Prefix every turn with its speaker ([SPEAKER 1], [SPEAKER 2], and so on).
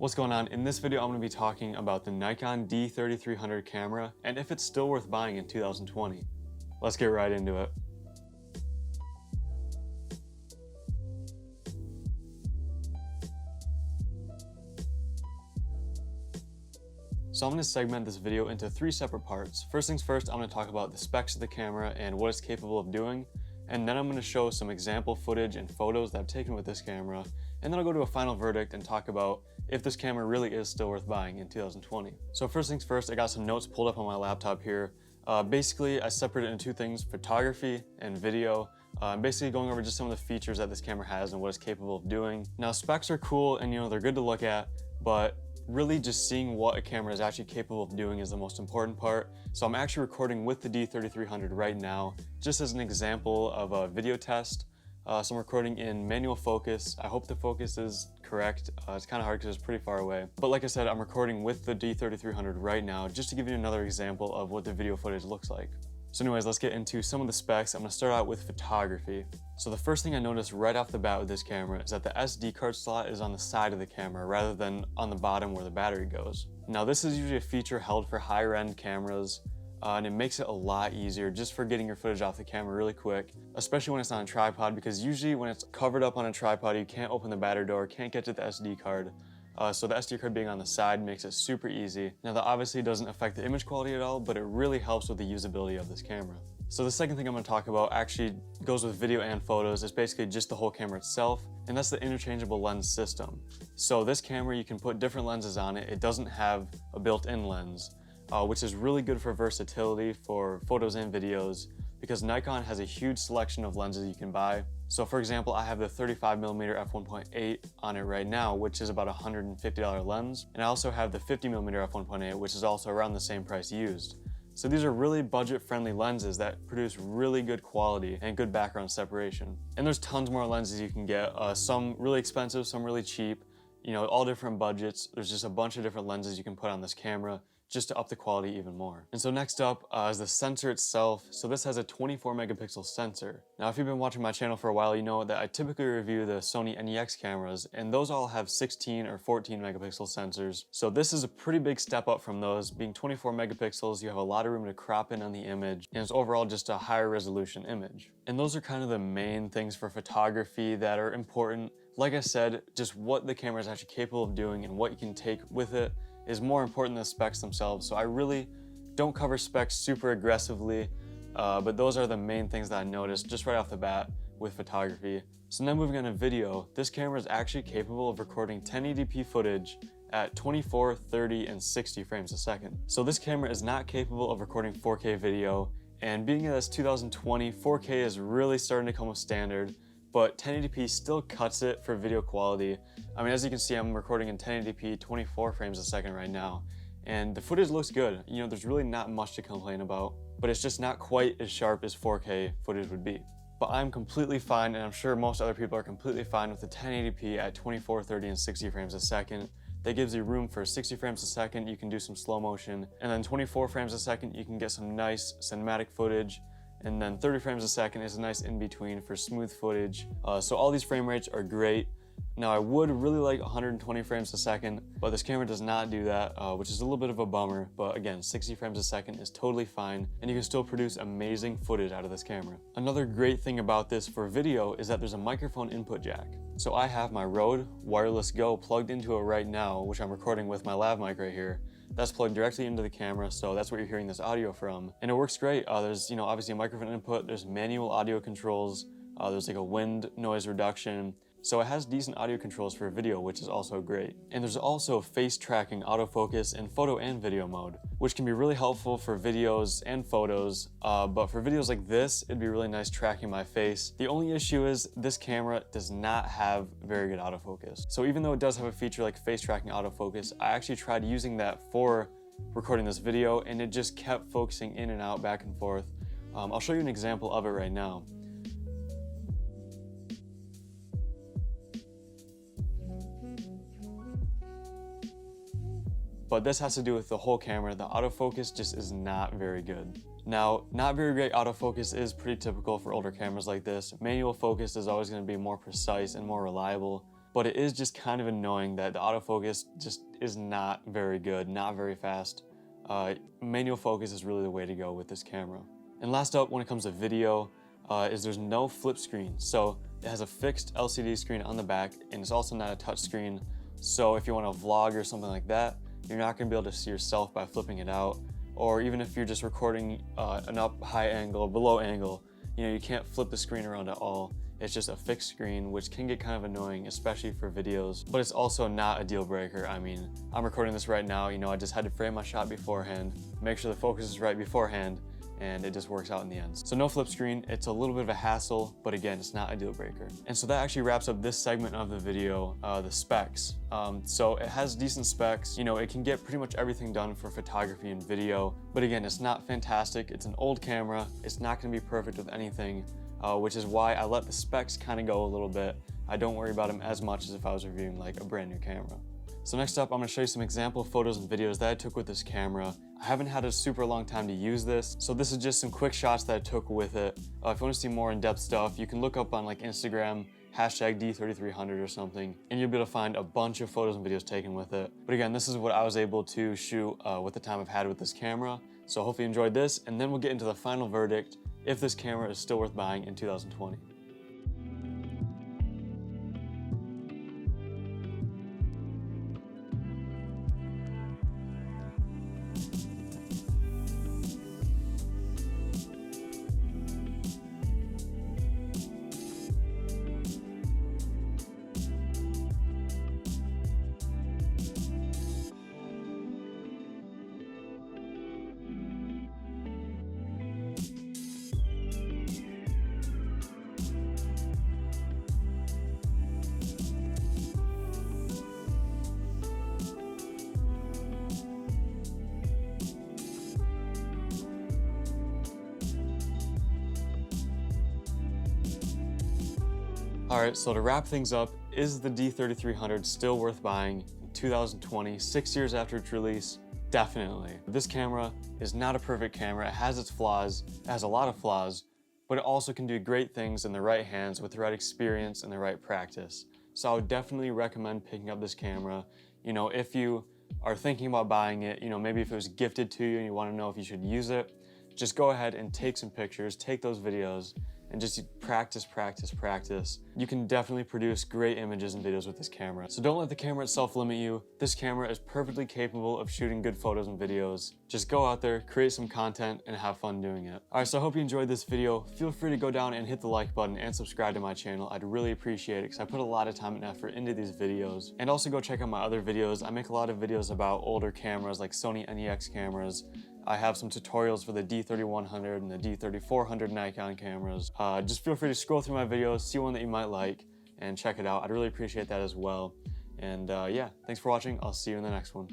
[SPEAKER 1] What's going on? In this video, I'm going to be talking about the Nikon D3300 camera and if it's still worth buying in 2020. Let's get right into it. So I'm going to segment this video into three separate parts. First things first, I'm going to talk about the specs of the camera and what it's capable of doing. And then I'm going to show some example footage and photos that I've taken with this camera. And then I'll go to a final verdict and talk about if this camera really is still worth buying in 2020. So first things first, I got some notes pulled up on my laptop here. Basically, I separated it into two things, photography and video. I'm basically going over just some of the features that this camera has and what it's capable of doing. Now, specs are cool and they're good to look at, but really just seeing what a camera is actually capable of doing is the most important part. So I'm actually recording with the D3300 right now, just as an example of a video test. So I'm recording in manual focus. I hope the focus is correct. It's kind of hard because it's pretty far away. But like I said, I'm recording with the D3300 right now, just to give you another example of what the video footage looks like. So anyways, let's get into some of the specs. I'm gonna start out with photography. So the first thing I noticed right off the bat with this camera is that the SD card slot is on the side of the camera rather than on the bottom where the battery goes. Now this is usually a feature held for higher end cameras, and it makes it a lot easier just for getting your footage off the camera really quick, especially when it's on a tripod, because usually when it's covered up on a tripod, you can't open the battery door, can't get to the SD card. So the SD card being on the side makes it super easy. Now that obviously doesn't affect the image quality at all, but it really helps with the usability of this camera. So the second thing I'm going to talk about actually goes with video and photos. It's basically just the whole camera itself, and that's the interchangeable lens system. So this camera, you can put different lenses on it. It doesn't have a built-in lens, which is really good for versatility for photos and videos, because Nikon has a huge selection of lenses you can buy. So for example, I have the 35mm f1.8 on it right now, which is about a $150 lens. And I also have the 50mm f1.8, which is also around the same price used. So these are really budget-friendly lenses that produce really good quality and good background separation. And there's tons more lenses you can get, some really expensive, some really cheap, all different budgets. There's just a bunch of different lenses you can put on this camera just to up the quality even more. And so next up is the sensor itself. So this has a 24 megapixel sensor. Now, if you've been watching my channel for a while, you know that I typically review the Sony NEX cameras, and those all have 16 or 14 megapixel sensors. So this is a pretty big step up from those. Being 24 megapixels, you have a lot of room to crop in on the image, and it's overall just a higher resolution image. And those are kind of the main things for photography that are important. Like I said, just what the camera is actually capable of doing and what you can take with it is more important than the specs themselves. So I really don't cover specs super aggressively, but those are the main things that I noticed just right off the bat with photography. So now moving on to video, this camera is actually capable of recording 1080p footage at 24, 30, and 60 frames a second. So this camera is not capable of recording 4K video, and being that it's 2020, 4K is really starting to come with standard, but 1080p still cuts it for video quality. I mean, as you can see, I'm recording in 1080p 24 frames a second right now, and the footage looks good. There's really not much to complain about, but it's just not quite as sharp as 4K footage would be. But I'm completely fine, and I'm sure most other people are completely fine with the 1080p at 24, 30, and 60 frames a second. That gives you room for 60 frames a second, you can do some slow motion, and then 24 frames a second, you can get some nice cinematic footage. And then 30 frames a second is a nice in-between for smooth footage. So all these frame rates are great. Now I would really like 120 frames a second, but this camera does not do that, which is a little bit of a bummer. But again, 60 frames a second is totally fine, and you can still produce amazing footage out of this camera. Another great thing about this for video is that there's a microphone input jack. So I have my Rode Wireless Go plugged into it right now, which I'm recording with my lav mic right here. That's plugged directly into the camera, so that's where you're hearing this audio from. And it works great. There's, obviously a microphone input, there's manual audio controls, there's like a wind noise reduction. So it has decent audio controls for video, which is also great. And there's also face tracking autofocus in photo and video mode, which can be really helpful for videos and photos. But for videos like this, it'd be really nice tracking my face. The only issue is this camera does not have very good autofocus. So even though it does have a feature like face tracking autofocus, I actually tried using that for recording this video, and it just kept focusing in and out, back and forth. I'll show you an example of it right now. But this has to do with the whole camera. The autofocus just is not very good. Now, not very great autofocus is pretty typical for older cameras like this. Manual focus is always going to be more precise and more reliable. but it is just kind of annoying that the autofocus just is not very good, not very fast. Manual focus is really the way to go with this camera. And last up, when it comes to video, is there's no flip screen. So it has a fixed LCD screen on the back, and it's also not a touch screen. So if you want to vlog or something like that, you're not going to be able to see yourself by flipping it out. Or even if you're just recording an up high angle or below angle, you can't flip the screen around at all. It's just a fixed screen, which can get kind of annoying, especially for videos, but it's also not a deal breaker. I mean, I'm recording this right now, I just had to frame my shot beforehand, make sure the focus is right beforehand, and it just works out in the end. So no flip screen, it's a little bit of a hassle, but again, it's not a deal breaker. And so that actually wraps up this segment of the video, the specs. So it has decent specs, it can get pretty much everything done for photography and video, but again, it's not fantastic. It's an old camera, it's not gonna be perfect with anything, which is why I let the specs kind of go a little bit. I don't worry about them as much as if I was reviewing like a brand new camera. So next up, I'm gonna show you some example photos and videos that I took with this camera. I haven't had a super long time to use this, so this is just some quick shots that I took with it. If you wanna see more in-depth stuff, you can look up on like Instagram, hashtag D3300 or something, and you'll be able to find a bunch of photos and videos taken with it. But again, this is what I was able to shoot with the time I've had with this camera. So hopefully you enjoyed this, and then we'll get into the final verdict if this camera is still worth buying in 2020. Alright, so to wrap things up, is the D3300 still worth buying in 2020, 6 years after its release? Definitely. This camera is not a perfect camera. It has its flaws, it has a lot of flaws, but it also can do great things in the right hands with the right experience and the right practice. So I would definitely recommend picking up this camera. If you are thinking about buying it, maybe if it was gifted to you and you want to know if you should use it, just go ahead and take some pictures, take those videos, and just practice, practice, practice. You can definitely produce great images and videos with this camera. So don't let the camera itself limit you. This camera is perfectly capable of shooting good photos and videos. Just go out there, create some content, and have fun doing it. All right, so I hope you enjoyed this video. Feel free to go down and hit the like button and subscribe to my channel. I'd really appreciate it because I put a lot of time and effort into these videos. And also go check out my other videos. I make a lot of videos about older cameras like Sony NEX cameras. I have some tutorials for the D3100 and the D3400 Nikon cameras. Just feel free to scroll through my videos, see one that you might like, and check it out. I'd really appreciate that as well. And yeah, thanks for watching. I'll see you in the next one.